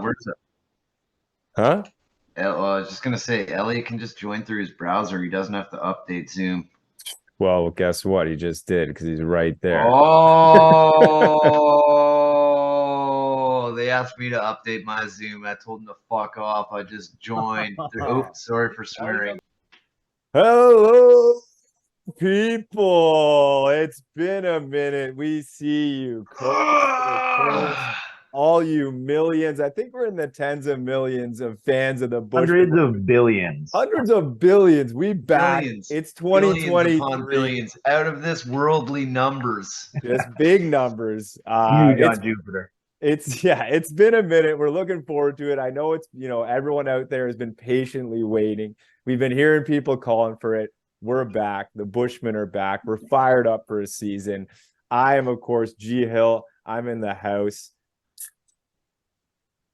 Where's it? Huh? I was just gonna say, Elliot can just join through his browser. He doesn't have to update Zoom. Well, guess what? He just did because he's right there. Oh, they asked me to update my Zoom. I told them to fuck off. I just joined. Oops, sorry for swearing. Hello, people. It's been a minute. We see you. All you millions. I think we're in the tens of millions of fans of the Bush. Hundreds of billions. Hundreds of billions. We back. Billions. It's Billions upon 2023. billions. Out of this worldly numbers. Just big numbers. Huge on Jupiter. It's been a minute. We're looking forward to it. I know everyone out there has been patiently waiting. We've been hearing people calling for it. We're back. The Bushmen are back. We're fired up for a season. I am, of course, G Hill. I'm in the house.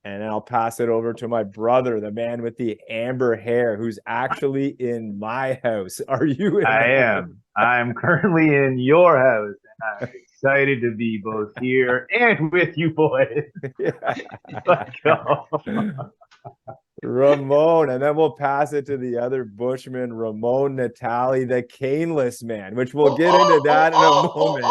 And then I'll pass it over to my brother, the man with the amber hair, who's actually in my house. Are you in I am. I'm currently in your house. And I'm excited to be both here and with you boys. Let's go. Ramon, and then we'll pass it to the other Bushman, Ramon Natali, the caneless man, which we'll get into that in a moment.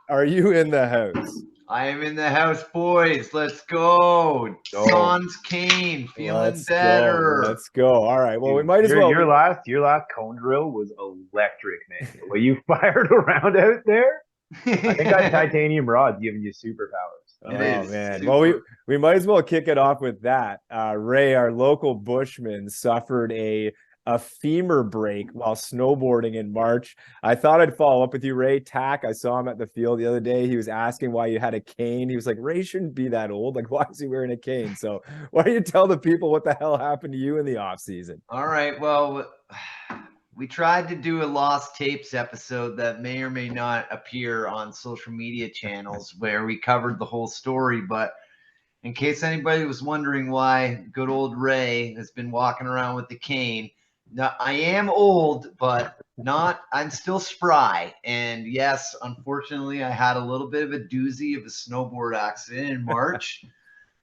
Are you in the house? I am in the house, boys. Let's go. Sans cane, feeling better. Let's go. All right. Well, we might as well. Your last cone drill was electric, man. The way you fired around out there. I think that titanium rod's giving you superpowers. Oh man. Well, we might as well kick it off with that. Ray, our local Bushman, suffered a femur break while snowboarding in March. I thought I'd follow up with you, Ray. Tack, I saw him at the field the other day. He was asking why you had a cane. He was like, Ray shouldn't be that old. Like, why is he wearing a cane? So why don't you tell the people what the hell happened to you in the off season? All right. Well, we tried to do a lost tapes episode that may or may not appear on social media channels where we covered the whole story. But in case anybody was wondering why good old Ray has been walking around with the cane, no, I am old, but I'm still spry. And yes, unfortunately, I had a little bit of a doozy of a snowboard accident in March.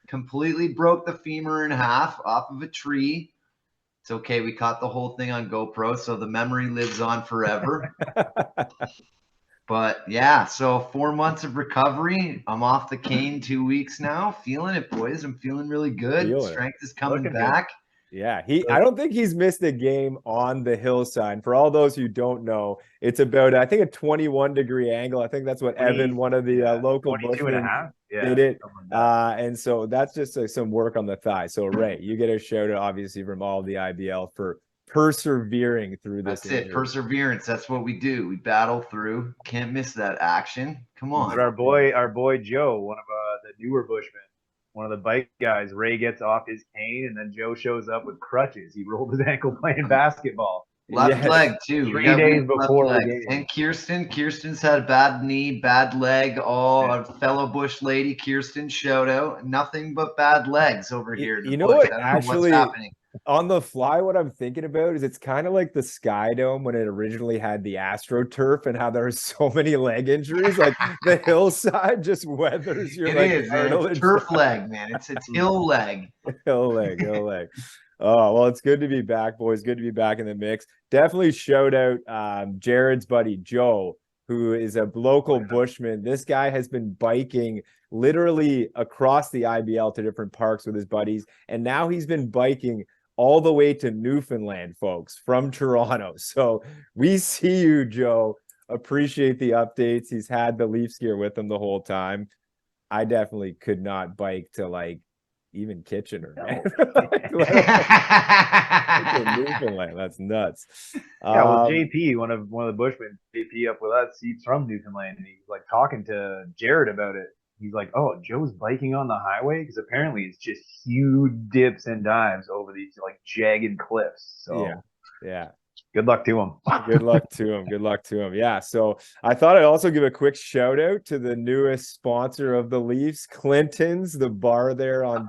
Completely broke the femur in half off of a tree. It's okay. We caught the whole thing on GoPro, so the memory lives on forever. But yeah, so 4 months of recovery. I'm off the cane 2 weeks now. Feeling it, boys. I'm feeling really good. Strength is coming back. Good. Yeah, I don't think he's missed a game on the hillside. For all those who don't know, it's about, I think, a 21-degree angle. I think that's what Evan, one of the local Bushmen, did it. And so that's just some work on the thigh. So, Ray, you get a shout out, obviously, from all the IBL for persevering through this. That's it. Perseverance. That's what we do. We battle through. Can't miss that action. Come on. But our boy Joe, one of the newer Bushmen, one of the bike guys, Ray gets off his cane, and then Joe shows up with crutches. He rolled his ankle playing basketball. Left leg, too. 3 days before the game. And Kirsten's had a bad knee, bad leg. Oh, a fellow Bush lady, Kirsten, shout out. Nothing but bad legs over here. You know what? Actually, what's happening. On the fly, what I'm thinking about is it's kind of like the Sky Dome when it originally had the AstroTurf and how there's so many leg injuries. Like the hillside just weathers your It's turf leg, man. It's hill leg. Hill leg. Oh, well, it's good to be back, boys. Good to be back in the mix. Definitely shout out Jared's buddy, Joe, who is a local Bushman. This guy has been biking literally across the IBL to different parks with his buddies. And now he's been biking all the way to Newfoundland, folks, from Toronto. So we see you, Joe. Appreciate the updates. He's had the Leafs gear with him the whole time. I definitely could not bike to even Kitchener. Newfoundland. That's nuts. Yeah, well, JP, one of the Bushmen, JP up with us, he's from Newfoundland, and he's like talking to Jared about it. He's like, "Oh, Joe's biking on the highway because apparently it's just huge dips and dives over these jagged cliffs." So yeah. Good luck to him. Good luck to him. Yeah. So I thought I'd also give a quick shout out to the newest sponsor of the Leafs, Clinton's, the bar there on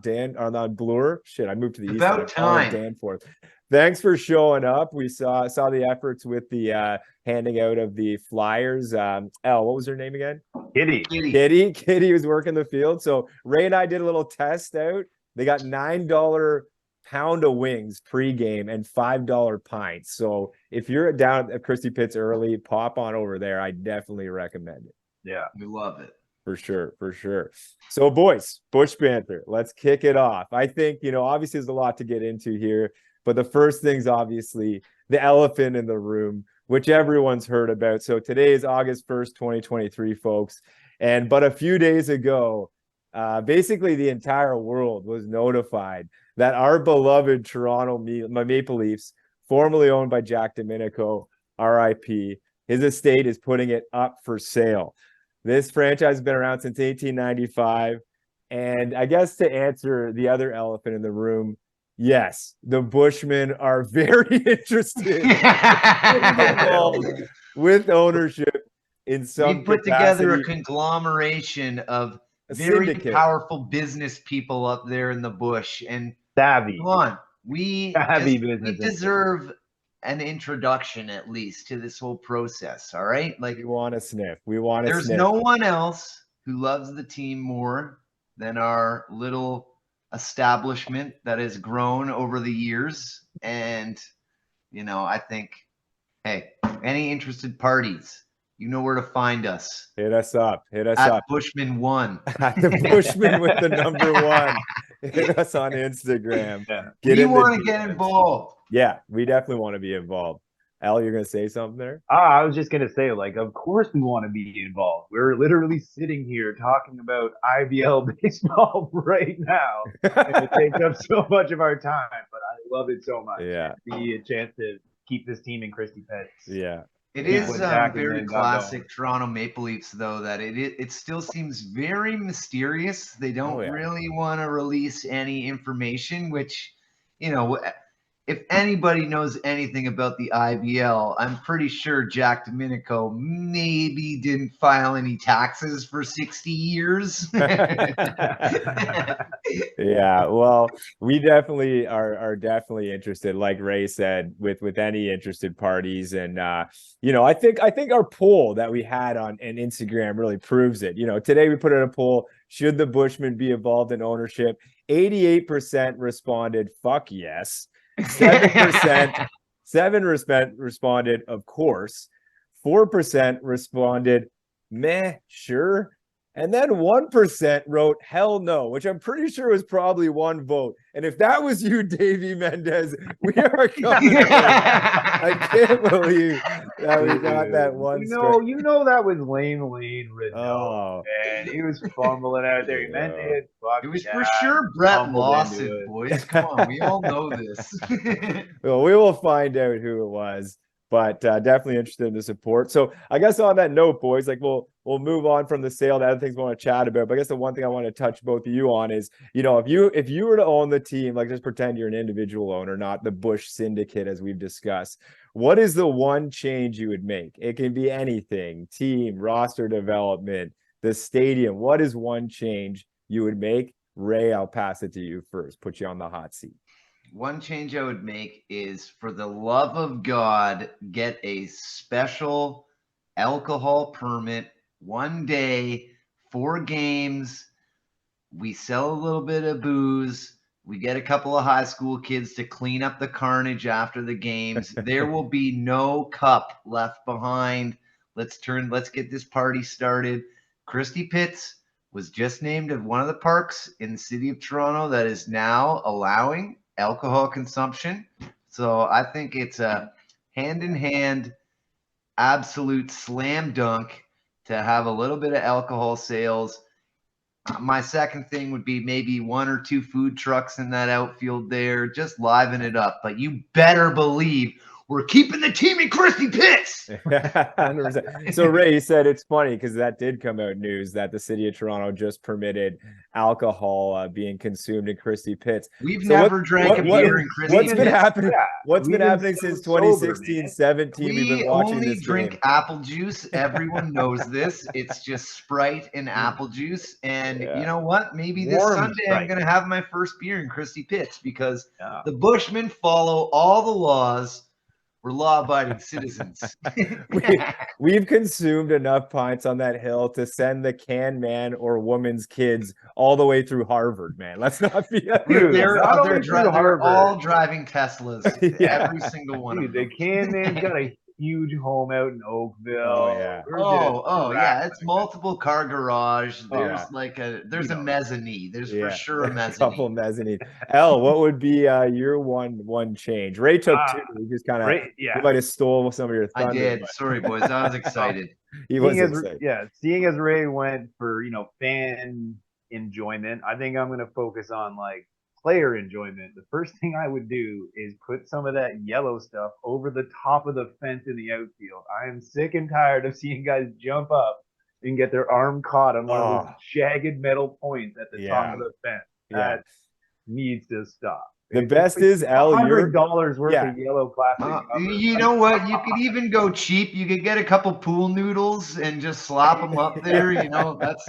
Bloor. Shit, I moved to the east. About time. Danforth. thanks for showing up. We saw the efforts with the handing out of the flyers. Elle, what was her name again? Kitty was working the field. So Ray and I did a little test out. They got $9 pound of wings pregame and $5 pints. So if you're down at Christy Pitts early, pop on over there. I definitely recommend it. Yeah, we love it. For sure. So boys, Bushbanter, let's kick it off. I think, obviously there's a lot to get into here, but the first thing's obviously the elephant in the room, which everyone's heard about. So today is August 1st, 2023, folks. But a few days ago, basically the entire world was notified that our beloved Toronto Maple Leafs, formerly owned by Jack Domenico, RIP, his estate is putting it up for sale. This franchise has been around since 1895. And I guess to answer the other elephant in the room, yes, the Bushmen are very interested with ownership in some We put together a conglomeration of very powerful business people up there in the bush. And savvy. Come on. We deserve an introduction at least to this whole process. All right. Like we want to sniff. There's no one else who loves the team more than our little establishment that has grown over the years. And, I think, hey, any interested parties, you know where to find us. Hit us up. At Bushman 1. At the Bushman with the number 1. Hit us on Instagram. Yeah. We want to get involved. Yeah, we definitely want to be involved. Al, you're going to say something there? I was just going to say, of course we want to be involved. We're literally sitting here talking about IBL baseball right now. And it takes up so much of our time, but I love it so much. Yeah. Be a chance to keep this team in Christy Pitts. Yeah. It is very classic Toronto Maple Leafs, though, that it still seems very mysterious. They don't really want to release any information, which, if anybody knows anything about the IBL, I'm pretty sure Jack Domenico maybe didn't file any taxes for 60 years. Yeah, well, we definitely are definitely interested, like Ray said, with any interested parties. And I think our poll that we had on Instagram really proves it. Today we put out a poll: should the Bushmen be involved in ownership? 88% responded, fuck yes. 7% responded, of course. 4% responded, meh, sure. And then 1% wrote hell no, which I'm pretty sure was probably one vote. And if that was you, Davey Mendez, we are coming. I can't believe that we got that one. You know that was Lane Renault, and he was fumbling out there. He meant it. It was for sure Brett Lawson, boys. Come on, we all know this. Well, we will find out who it was. But definitely interested in the support. So I guess on that note, boys, we'll move on from the sale to other things we want to chat about. But I guess the one thing I want to touch both of you on is, if you were to own the team, just pretend you're an individual owner, not the Bush Syndicate as we've discussed. What is the one change you would make? It can be anything: team, roster development, the stadium. What is one change you would make? Ray, I'll pass it to you first. Put you on the hot seat. One change I would make is, for the love of God, get a special alcohol permit. 1 day, 4 games. We sell a little bit of booze. We get a couple of high school kids to clean up the carnage after the games. There will be no cup left behind. Let's get this party started. Christy Pitts was just named as one of the parks in the city of Toronto that is now allowing alcohol consumption. So I think it's a hand-in-hand absolute slam dunk to have a little bit of alcohol sales. My second thing would be maybe 1 or 2 food trucks in that outfield there. Just liven it up. But you better believe we're keeping the team in Christie Pitts. 100%. So Ray, you said it's funny because that did come out news that the city of Toronto just permitted alcohol being consumed in Christie Pitts. We've never drank a beer in Christie What's Pitts. been happening? Yeah, What's been happening so since sober, 2016, man. 17? We've We been watching only this drink game. apple juice. Everyone knows this. It's just Sprite and apple juice. And you know what? Maybe this Warm Sunday I'm Sprite. going to have my first beer in Christie Pitts because Yeah. the Bushmen follow all the laws. We're law-abiding citizens. We've consumed enough pints on that hill to send the can man or woman's kids all the way through Harvard, man. Let's not be. Dude, they're not only through they're Harvard. all driving Teslas. Yeah. Every single one Dude, of the them. can man's got a huge home out in Oakville. Oh, yeah. We're just Yeah, it's multiple car garage. There's Yeah. there's a mezzanine. There's for Yeah. sure a A mezzanine. couple mezzanine. L, what would be your one change? Ray took two. He just kind of yeah. he might have stole some of your thunder. I did. but Sorry, boys. I was excited. He was Seeing as, excited. seeing as Ray went for fan enjoyment, I think I'm gonna focus on like player enjoyment. The first thing I would do is put some of that yellow stuff over the top of the fence in the outfield. I am sick and tired of seeing guys jump up and get their arm caught on one of those jagged metal points at the top of the fence. That needs to stop. The best is L. $100 worth of yellow plastic. You know what? You could even go cheap. You could get a couple pool noodles and just slap them up there. You know, that's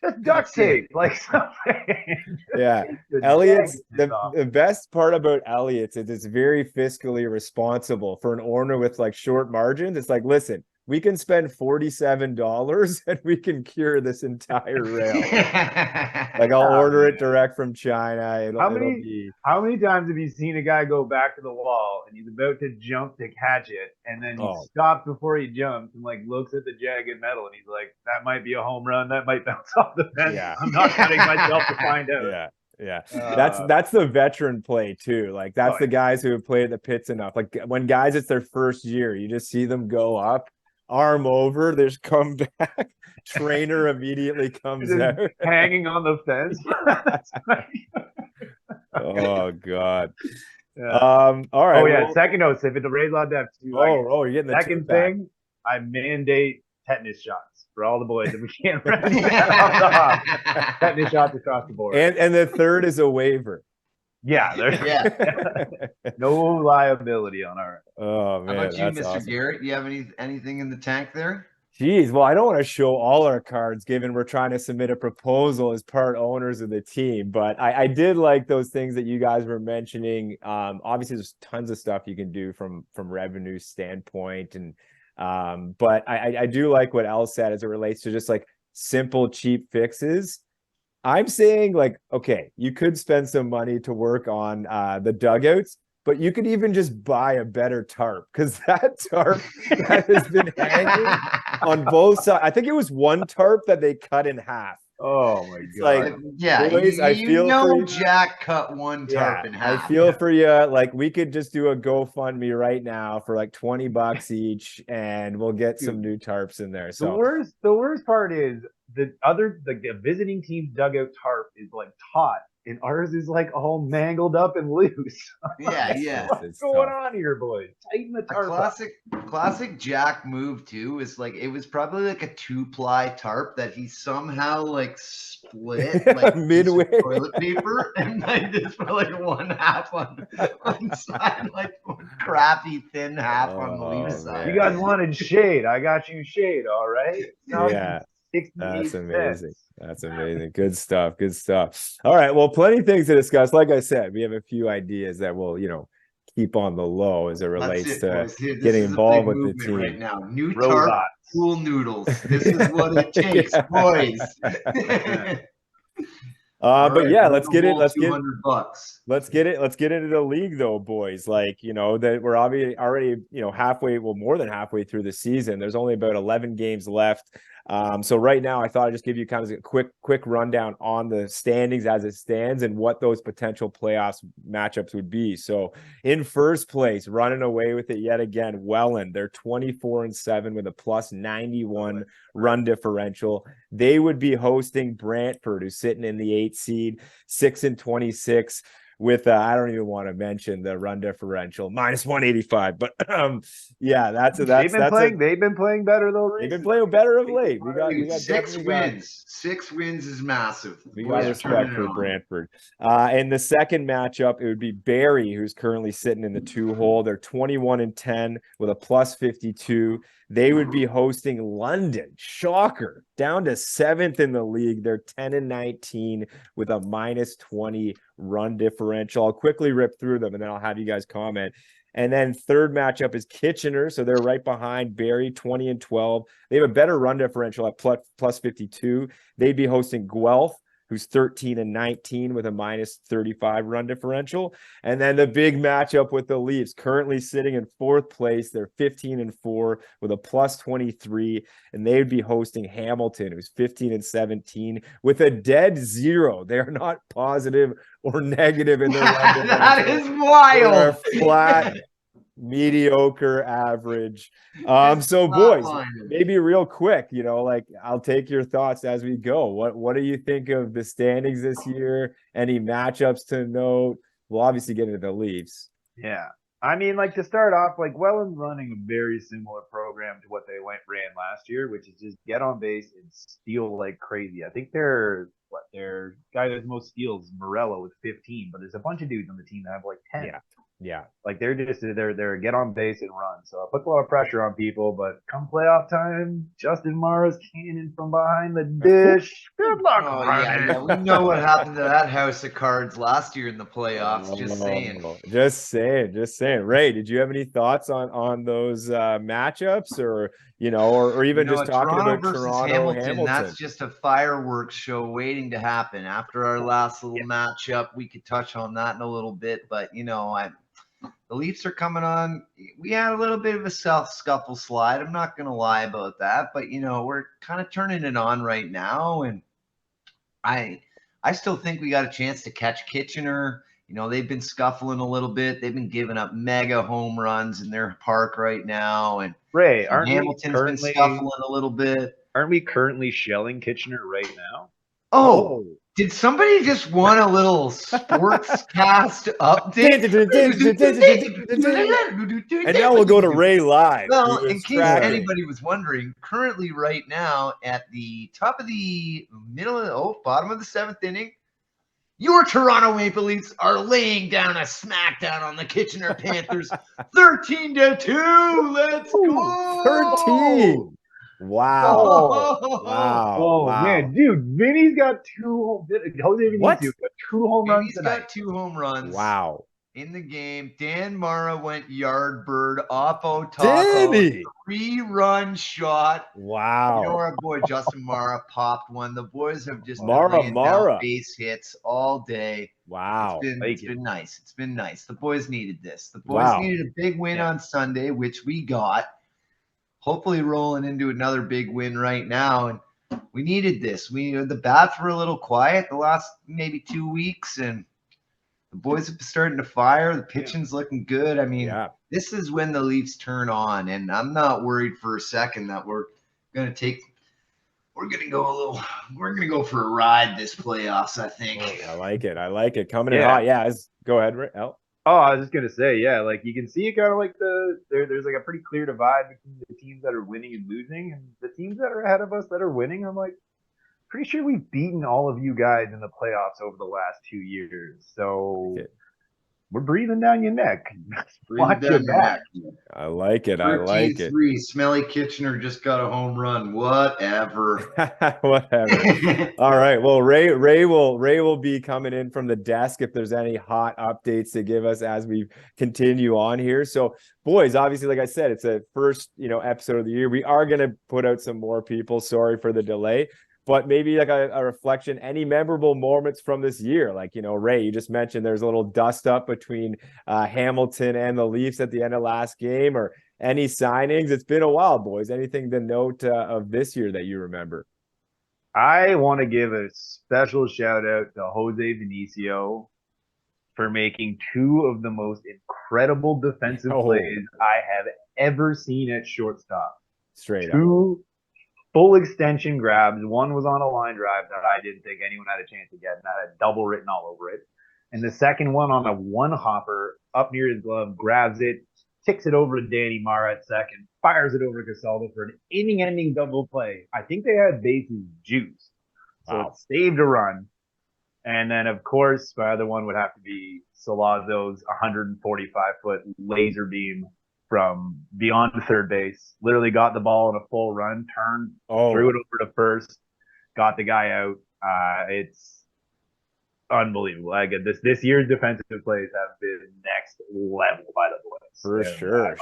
just duct tape, like something. Yeah, Elliott's the best part about Elliott's is it's very fiscally responsible for an owner with like short margins. It's like, listen, we can spend $47 and we can cure this entire rail. Like I'll order it direct from China. How many times have you seen a guy go back to the wall and he's about to jump to catch it, and then he stops before he jumps and like looks at the jagged metal and he's like, that might be a home run, that might bounce off the fence. Yeah. I'm not cutting myself to find out. Yeah. Yeah, that's the veteran play too. Like that's the guys who have played at the pits enough. Like when guys, it's their first year, you just see them go up, arm over, there's come back. Trainer immediately comes out, hanging on the fence. Oh God. Yeah. All right. Oh yeah. Second note, if it's a Rays allowed to have two. You're getting the second thing. I mandate tetanus shots for all the boys if we can't run that off the hop. Tetanus shots across the board. And the third is a waiver. Yeah, no liability on our. Oh man, how about you, that's Mr. awesome. Garrett? You have anything in the tank there? Jeez, well, I don't want to show all our cards, given we're trying to submit a proposal as part owners of the team. But I did like those things that you guys were mentioning. Obviously, there's tons of stuff you can do from revenue standpoint, and but I do like what Elle said as it relates to just like simple, cheap fixes. I'm saying like, okay, you could spend some money to work on the dugouts, but you could even just buy a better tarp, because that tarp that has been hanging on both sides. I think it was one tarp that they cut in half. Oh my God. Like, yeah, boys, I feel for you. Jack cut one tarp in half. I feel for you. Like we could just do a GoFundMe right now for like $20 each, and we'll get some new tarps in there. So the worst part is the visiting team's dugout tarp is like taut, and ours is like all mangled up and loose. Yeah. What's going on here, boys? Tighten the tarp. Classic Jack move too is like it was probably like a 2-ply tarp that he somehow like split like midway toilet paper and like just put like one half on one side, like one crappy thin half on the leave side. You guys wanted shade. I got you shade, all right? Yeah. That's amazing. That's amazing. Good stuff. All right. Well, plenty of things to discuss. Like I said, we have a few ideas that we'll, keep on the low as it relates to getting involved with the team right now. New tarp, pool noodles. This is what it takes, boys. But yeah, let's get it. Let's get into the league though, boys. Like, that we're already, halfway, more than halfway through the season. There's only about 11 games left. So right now I thought I'd just give you kind of a quick rundown on the standings as it stands and what those potential playoffs matchups would be. So in first place, running away with it yet again, Welland. They're 24-7 with a plus 91 run differential. They would be hosting Brantford, who's sitting in the 8th seed, 6-26. with I don't even want to mention the run differential minus 185. But yeah, they've been playing better though. They've been playing better of late. We got six wins. 6 wins is massive. We got respect for Brantford. In the second matchup, it would be Barrie, who's currently sitting in the 2-hole. They're 21-10 with a plus 52. They would be hosting London. Shocker. Down to 7th in the league. They're 10-19 with a minus 20 run differential. I'll quickly rip through them and then I'll have you guys comment. And then third matchup is Kitchener. So they're right behind Barrie, 20-12. They have a better run differential at plus 52. They'd be hosting Guelph, who's 13-19 with a minus 35 run differential. And then the big matchup with the Leafs, currently sitting in 4th place. They're 15-4 with a plus 23. And they would be hosting Hamilton, who's 15-17 with a dead 0. They are not positive or negative in their run differential. That is wild. They're flat, mediocre average. So boys, maybe real quick, like I'll take your thoughts as we go. What do you think of the standings this year? Any matchups to note? We'll obviously get into the Leafs. Yeah. I mean, like, to start off, like, Welland's running a very similar program to what they ran last year, which is just get on base and steal like crazy. I think their guy that's most steals, Morello, with 15, but there's a bunch of dudes on the team that have like 10. Yeah. Like they're get on base and run. So it puts a lot of pressure on people, but come playoff time, Justin Mara's cannon from behind the dish. Good luck. Oh, yeah. We know what happened to that house of cards last year in the playoffs. Just saying. Ray, did you have any thoughts on those matchups or even just talking about Toronto Hamilton? That's just a fireworks show waiting to happen. After our last little matchup, we could touch on that in a little bit, but the Leafs are coming on. We had a little bit of a scuffle slide. I'm not going to lie about that, but we're kind of turning it on right now. And I still think we got a chance to catch Kitchener. They've been scuffling a little bit. They've been giving up mega home runs in their park right now. And Ray, Hamilton's been scuffling a little bit. Aren't we currently shelling Kitchener right now? Oh. Did somebody just want a little sports cast update? And now we'll go to Ray live. Well, in case anybody was wondering, currently right now at the top of the bottom of the 7th inning, your Toronto Maple Leafs are laying down a smackdown on the Kitchener Panthers, 13-2. Let's go. 13. Wow. Wow. Man, dude, Vinny's got 2 Jose Vinicius got 2 home runs tonight. He's got 2 home runs. Wow. In the game. Dan Mara went yard bird, Oppo Taco, 3-run shot. Wow. Our boy Justin Mara popped one. The boys have just been down base hits all day. Wow. It's been nice. It's been nice. The boys needed this. The boys needed a big win on Sunday, which we got. Hopefully rolling into another big win right now. And we needed this. The bats were a little quiet the last maybe 2 weeks, and the boys have been starting to fire. The pitching's looking good. I mean, this is when the Leafs turn on, and I'm not worried for a second that we're going to go for a ride this playoffs, I think. I like it. Coming in hot. Yeah, go ahead, El. Oh, I was just gonna say, like you can see it kind of like there's like a pretty clear divide between the teams that are winning and losing, and the teams that are ahead of us that are winning. I'm like, pretty sure we've beaten all of you guys in the playoffs over the last 2 years. So we're breathing down your neck. Watch your back. I like it. I like it. Smelly Kitchener just got a home run. Whatever. Whatever. All right. Well, Ray will be coming in from the desk if there's any hot updates to give us as we continue on here. So, boys, obviously, like I said, it's a first episode of the year. We are going to put out some more people. Sorry for the delay. But maybe like a reflection, any memorable moments from this year? Like, Ray, you just mentioned there's a little dust up between Hamilton and the Leafs at the end of last game, or any signings. It's been a while, boys. Anything to note of this year that you remember? I want to give a special shout out to Jose Vinicio for making 2 of the most incredible defensive plays I have ever seen at shortstop. Straight 2 up. Full extension grabs. One was on a line drive that I didn't think anyone had a chance to get, and that had double written all over it. and the second one on a one hopper up near his glove, grabs it, ticks it over to Danny Mara at second, fires it over to Casaldo for an inning-ending double play. I think they had bases juice, so it saved a run. And then, of course, my other one would have to be Salazzo's 145-foot laser beam from beyond the third base. Literally got the ball in a full run, turned, threw it over to first, got the guy out. It's unbelievable. Again, this year's defensive plays have been next level by the boys. For sure.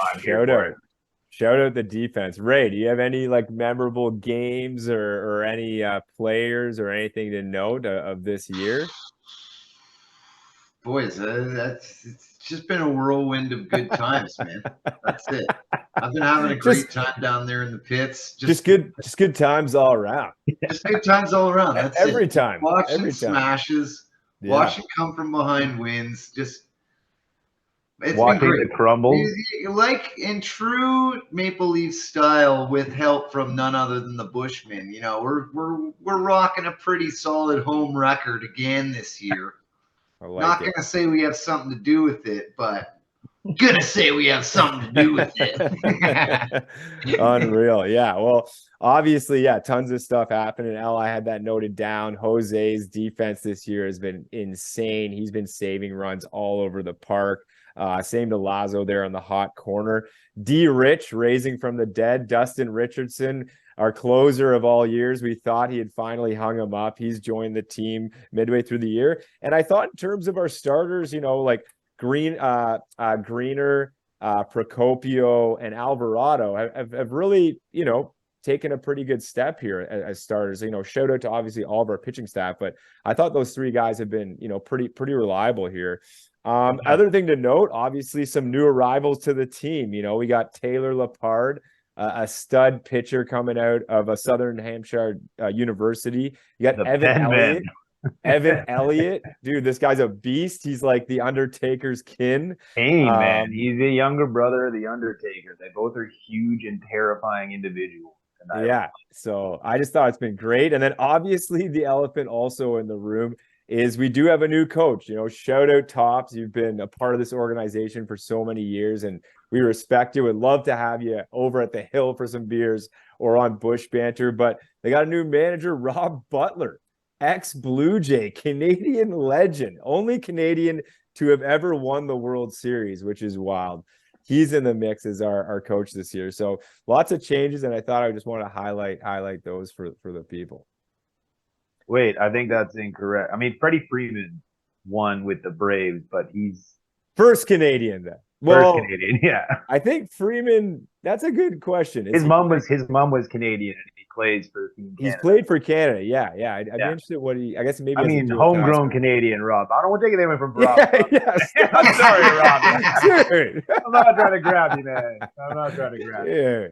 Shout out the defense. Ray, do you have any like memorable games or any players or anything to note of this year? Boys, it's just been a whirlwind of good times, man. That's it. I've been having a great time down there in the pits. Just good times all around. Just good times all around. That's every it. time. Watching every smashes, watching come from behind wins. It's watching been great. The crumble. Like in true Maple Leaf style, with help from none other than the Bushmen. You know, we're rocking a pretty solid home record again this year. Not gonna say we have something to do with it, but gonna say we have something to do with it. Unreal. Yeah. Well, obviously, tons of stuff happening. I had that noted down. Jose's defense this year has been insane. He's been saving runs all over the park. Same to Lazo there on the hot corner. D. Rich raising from the dead. Dustin Richardson, our closer of all years. We thought he had finally hung him up. He's joined the team midway through the year. And I thought in terms of our starters, you know, like Greener, Procopio, and Alvarado have really, you know, taken a pretty good step here as starters. You know, shout out to obviously all of our pitching staff, but I thought those three guys have been, you know, pretty reliable here. Other thing to note, obviously some new arrivals to the team. You know, we got Taylor Lepard, a stud pitcher coming out of a Southern Hampshire University. You got Evan Elliott. Evan Elliott, dude, this guy's a beast. He's like the Undertaker's kin. Hey, man, he's the younger brother of the Undertaker. They both are huge and terrifying individuals. So I just thought it's been great. And then obviously the elephant also in the room is we do have a new coach. You know, shout out Tops. You've been a part of this organization for so many years, and we respect you. Would love to have you over at the Hill for some beers or on Bushbanter. But they got a new manager, Rob Butler, ex-Blue Jay, Canadian legend, only Canadian to have ever won the World Series, which is wild. He's in the mix as our coach this year. So lots of changes, and I thought I just want to highlight those for the people. Wait, I think that's incorrect. I mean, Freddie Freeman won with the Braves, but he's first Canadian then. First Canadian, yeah. I think Freeman. That's a good question. His mom was Canadian, and he plays for Team Canada. He's played for Canada. Yeah. I'd be interested what he. I guess maybe. I mean, homegrown Canadian, Rob. I don't want to take anything away from Rob. Yes. I'm sorry, Rob. Dude. I'm not trying to grab you, man. I'm not trying to grab you. Yeah.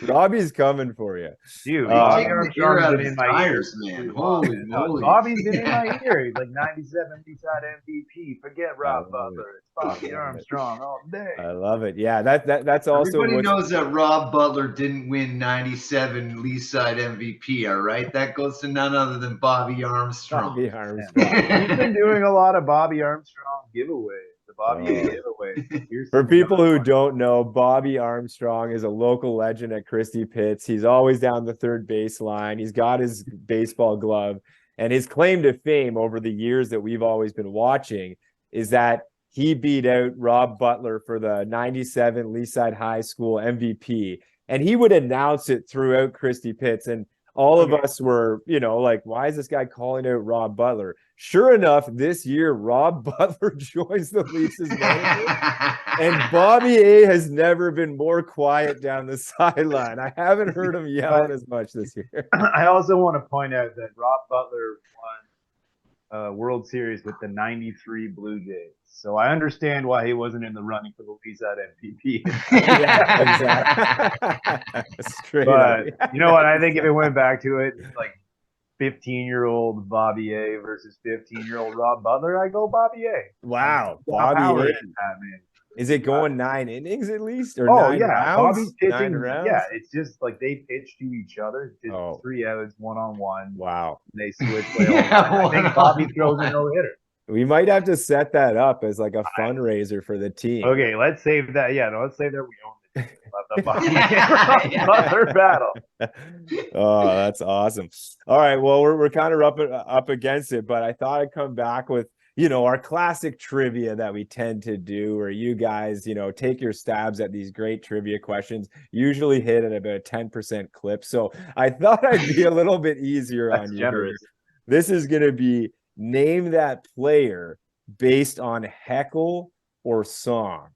Robbie's coming for you. Dude, Bobby's been in my ears, man. Holy moly. Bobby's been in my ear. He's like 97 beside MVP. Forget Rob Butler. It's Bobby Armstrong all day. I love it. Yeah, that's also. Everybody knows that Rob Butler didn't win 97 Leaside MVP, all right? That goes to none other than Bobby Armstrong. He's been doing a lot of Bobby Armstrong giveaways. The Bobby giveaway. For people who don't know, Bobby Armstrong is a local legend at Christie Pitts. He's always down the third baseline. He's got his baseball glove. And his claim to fame over the years that we've always been watching is that he beat out Rob Butler for the 97 Leaside High School MVP. And he would announce it throughout Christie Pitts. And all of us were, you know, like, why is this guy calling out Rob Butler? Sure enough, this year, Rob Butler joins the Leafs as manager. And Bobby A has never been more quiet down the sideline. I haven't heard him yelling as much this year. I also want to point out that Rob Butler won a World Series with the 93 Blue Jays. So I understand why he wasn't in the running for the Leaside MVP. Yeah, exactly. Straight but up. You know what? I think if it went back to it, like 15-year-old Bobby A versus 15-year-old Rob Butler, I go Bobby A. Wow. Bobby A. Is it going 9 innings at least? Or 9 rounds? Bobby's pitching, 9 rounds? Yeah, it's just like they pitch to each other. It's just 3 outs, 1-on-1. Wow. They switch play all the time. I think Bobby throws a no-hitter. We might have to set that up as like a fundraiser for the team. Okay, let's save that. Yeah, no, let's save that. We own the team. Let the Bobby mother battle. Oh, that's awesome. All right, well, we're kind of up against it, but I thought I'd come back with, our classic trivia that we tend to do, where you guys, take your stabs at these great trivia questions, usually hit at about a 10% clip. So I thought I'd be a little bit easier on you. Generous. This is going to be name that player based on heckle or song.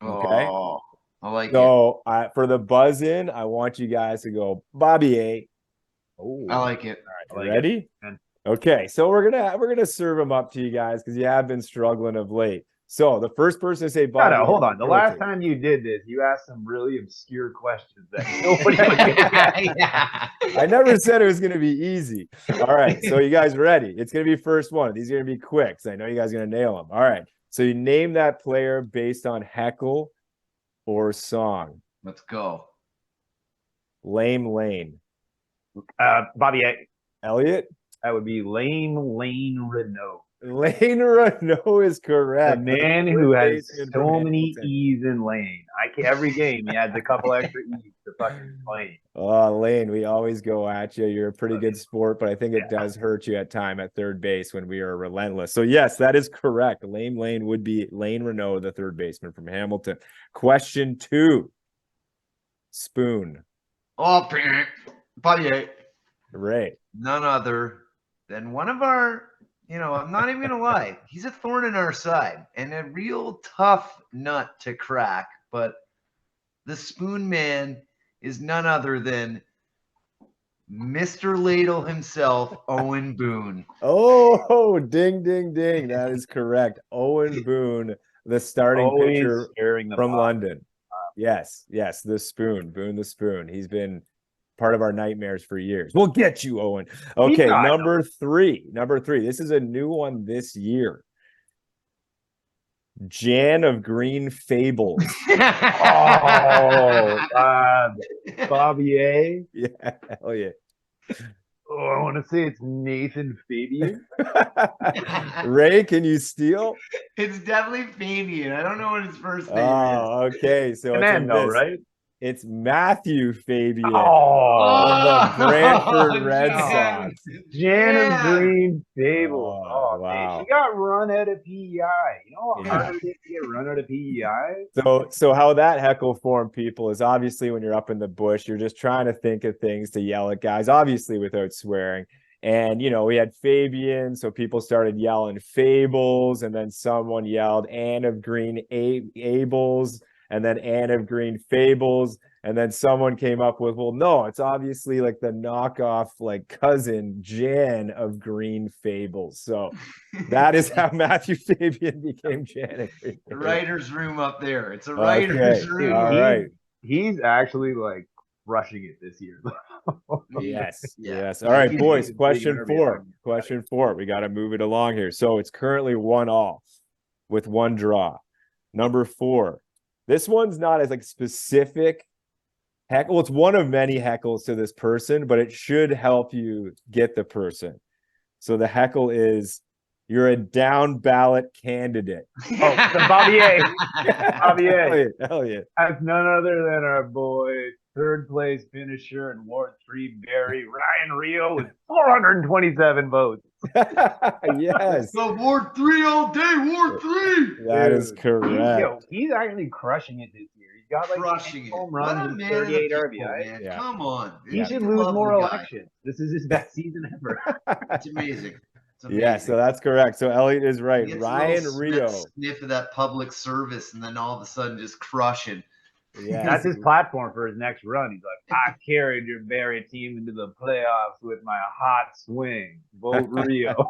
Okay. Oh, I like it. So for the buzz in, I want you guys to go Bobby A. Oh, I like it. All right, ready? Okay, so we're gonna serve them up to you guys because you have been struggling of late. So the first person to say Bobby. Hold on. The last time you did this, you asked some really obscure questions that nobody would get. I never said it was gonna be easy. All right, so you guys ready? It's gonna be first one. These are gonna be quick, so I know you guys are gonna nail them. All right. So you name that player based on heckle or song. Let's go. Lame Lane. Bobby A. Elliot? That would be Lane Renault. Lane Renault is correct. The man who has so many E's in Lane. Every game he adds a couple extra E's to fucking Lane. Oh, Lane, we always go at you. You're a pretty good sport, but I think it does hurt you at time at third base when we are relentless. So yes, that is correct. Lame Lane would be Lane Renault, the third baseman from Hamilton. Question 2. Spoon. Oh, Bobby A. Right. None other than one of our, I'm not even gonna lie, he's a thorn in our side and a real tough nut to crack. But the Spoon Man is none other than Mr. Ladle himself, Owen Boone. Oh, ding, ding, ding. That is correct. Owen Boone, the starting pitcher from London. Yes, the Spoon. Boone the Spoon. He's been part of our nightmares for years. We'll get you, Owen. Okay, number 3. This is a new one this year. Jan of Green Fables. Bobby A. Yeah, hell yeah. Oh, I want to say it's Nathan Fabian. Ray, can you steal? It's definitely Fabian. I don't know what his first name is. Oh, okay. So right? It's Matthew Fabian of the Brantford Red Sox. Jan of Green Fables. Oh, wow. Man, she got run out of PEI. You know how hard it is to get run out of PEI? So how that heckle form, people, is obviously when you're up in the bush, you're just trying to think of things to yell at guys, obviously without swearing. And, we had Fabian, so people started yelling Fables, and then someone yelled Anne of Green Ables, and then Anne of Green Fables, and then someone came up with, well, no, it's obviously like the knockoff, like cousin Jan of Green Fables. So that is how Matthew Fabian became Jan of Green Fables. The writer's room up there. It's a writer's room. All right. He's actually like rushing it this year. Yes. All right, boys. Question 4. We got to move it along here. So it's currently 1-1 with 1 draw. Number 4. This one's not as like specific heckle. It's one of many heckles to this person, but it should help you get the person. So the heckle is, you're a down ballot candidate. Oh, the Bobby A. Bobby A. Hell yeah. That's none other than our boy, third place finisher in Ward 3 Barry, Ryan Rio, with 427 votes. Yes. So Ward 3 all day, Ward 3. That is correct. He's actually crushing it this year. He's got like home runs and 38 RBI. Yeah. Come on. He should lose more elections. This is his best season ever. It's amazing. Yeah, so that's correct. So Elliot is right. Ryan Rio. Sniff of that public service, and then all of a sudden just crushing. Yeah, that's his platform for his next run. He's like, I carried your Barry team into the playoffs with my hot swing. Vote Rio.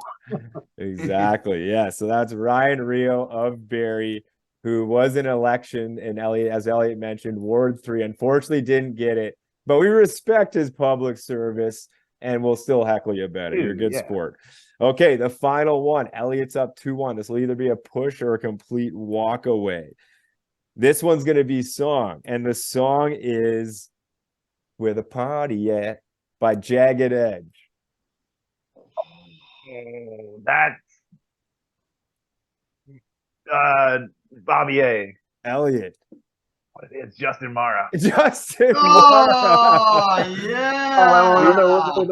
Exactly. Yeah. So that's Ryan Rio of Barry, who was in election in Elliot, as Elliot mentioned, Ward 3. Unfortunately, didn't get it, but we respect his public service, and we'll still heckle you about it. You're a good sport. Okay, the final one. Elliot's up 2-1. This will either be a push or a complete walk away. This one's going to be song, and the song is Where the Party At by Jagged Edge. Oh, that's Bobby A. Elliot. It's Justin Mara. Justin Oh,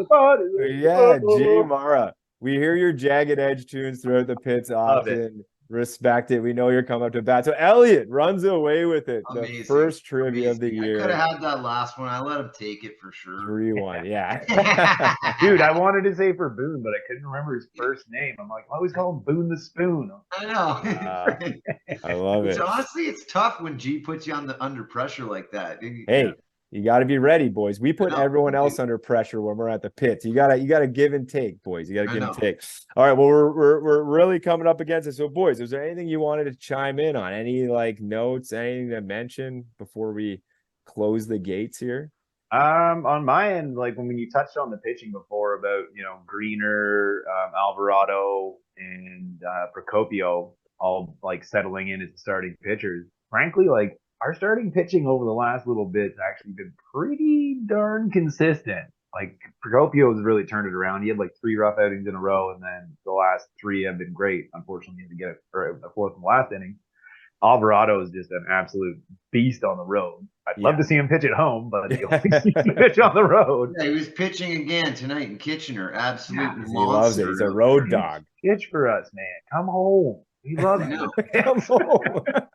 Mara. Yeah, G Mara. We hear your Jagged Edge tunes throughout the pits Love it. often. Respect it. We know you're coming up to bat. So Elliot runs away with it. Amazing. The first trivia of the Amazing. year. I could have had that last one. I let him take it for sure. 3-1. Yeah. Dude, I wanted to say for Boone, but I couldn't remember his first name. I'm like, I always call him Boone the Spoon. I know. I love Which it. honestly, it's tough when G puts you on the under pressure like that. Hey, you got to be ready, boys. We put know, everyone we else do. under pressure when we're at the pits. You gotta give and take, boys. You gotta I give and know. take. All right. Well, we're really coming up against it. So, boys, is there anything you wanted to chime in on? Any like notes? Anything to mention before we close the gates here? On my end, like when you touched on the pitching before about Greener, Alvarado, and Procopio all like settling in as starting pitchers. Frankly, like our starting pitching over the last little bit's actually been pretty darn consistent. Like Procopio has really turned it around. He had like 3 rough outings in a row, and then the last 3 have been great. Unfortunately, he had to get a fourth in the last inning. Alvarado is just an absolute beast on the road. I'd love to see him pitch at home, but he only seems to pitch on the road. Yeah, he was pitching again tonight in Kitchener. Absolute monster. He loves it. He's a road dog. Pitch for us, man. Come home. He loves it. Come home.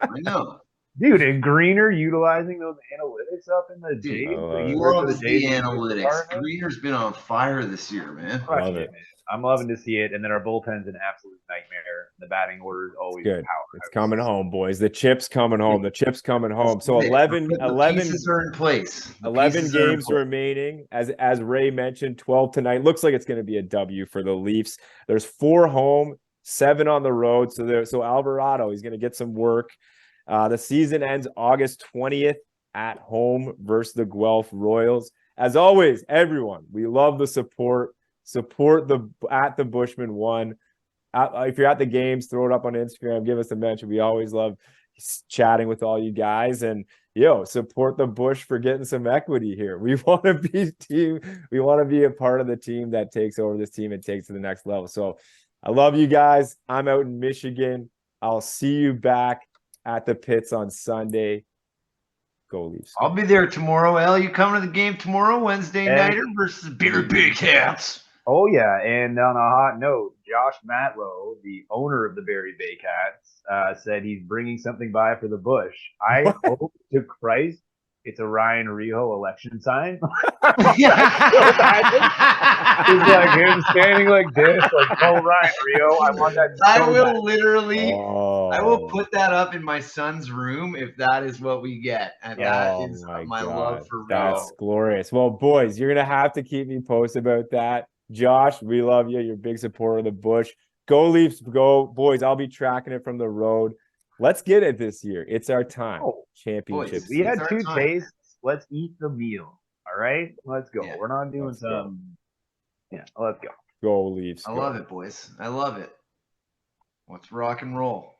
I know. Dude, and Greener utilizing those analytics up in the Jays. He loves the analytics. Greener's been on fire this year, man. Love it. I'm loving to see it. And then our bullpen's an absolute nightmare. The batting order is always good. power. It's coming home, boys. The chip's coming home. The chip's coming home. So 11 pieces are in place. 11 games remaining. As Ray mentioned, 12 tonight. Looks like it's going to be a W for the Leafs. There's 4 home, 7 on the road. So Alvarado, he's going to get some work. The season ends August 20th at home versus the Guelph Royals. As always, everyone, we love the support. Support at the Bushman 1. If you're at the games, throw it up on Instagram. Give us a mention. We always love chatting with all you guys. And support the Bush for getting some equity here. We want to be team. We want to be a part of the team that takes over this team and takes to the next level. So I love you guys. I'm out in Michigan. I'll see you back at the pits on Sunday. Go Leafs. I'll be there tomorrow. El, you coming to the game tomorrow, Wednesday nighter versus Beer Big Cats? Oh, yeah. And on a hot note, Josh Matlow, the owner of the Berry Bay Cats, said he's bringing something by for the Bush. I hope to Christ it's a Ryan Riho election sign. It's like him standing like this, like, oh, Ryan Riho, I want that. I will put that up in my son's room if that is what we get. And that is my love for Riho. That's glorious. Well, boys, you're going to have to keep me posted about that. Josh, we love you. You're a big supporter of the Bush. Go Leafs, go. Boys, I'll be tracking it from the road. Let's get it this year. It's our time. Championship. We had 2 tastes. Let's eat the meal. All right? Let's go. Yeah, we're not doing some. Yeah, let's go. Go Leafs. I love it, boys. I love it. Let's rock and roll.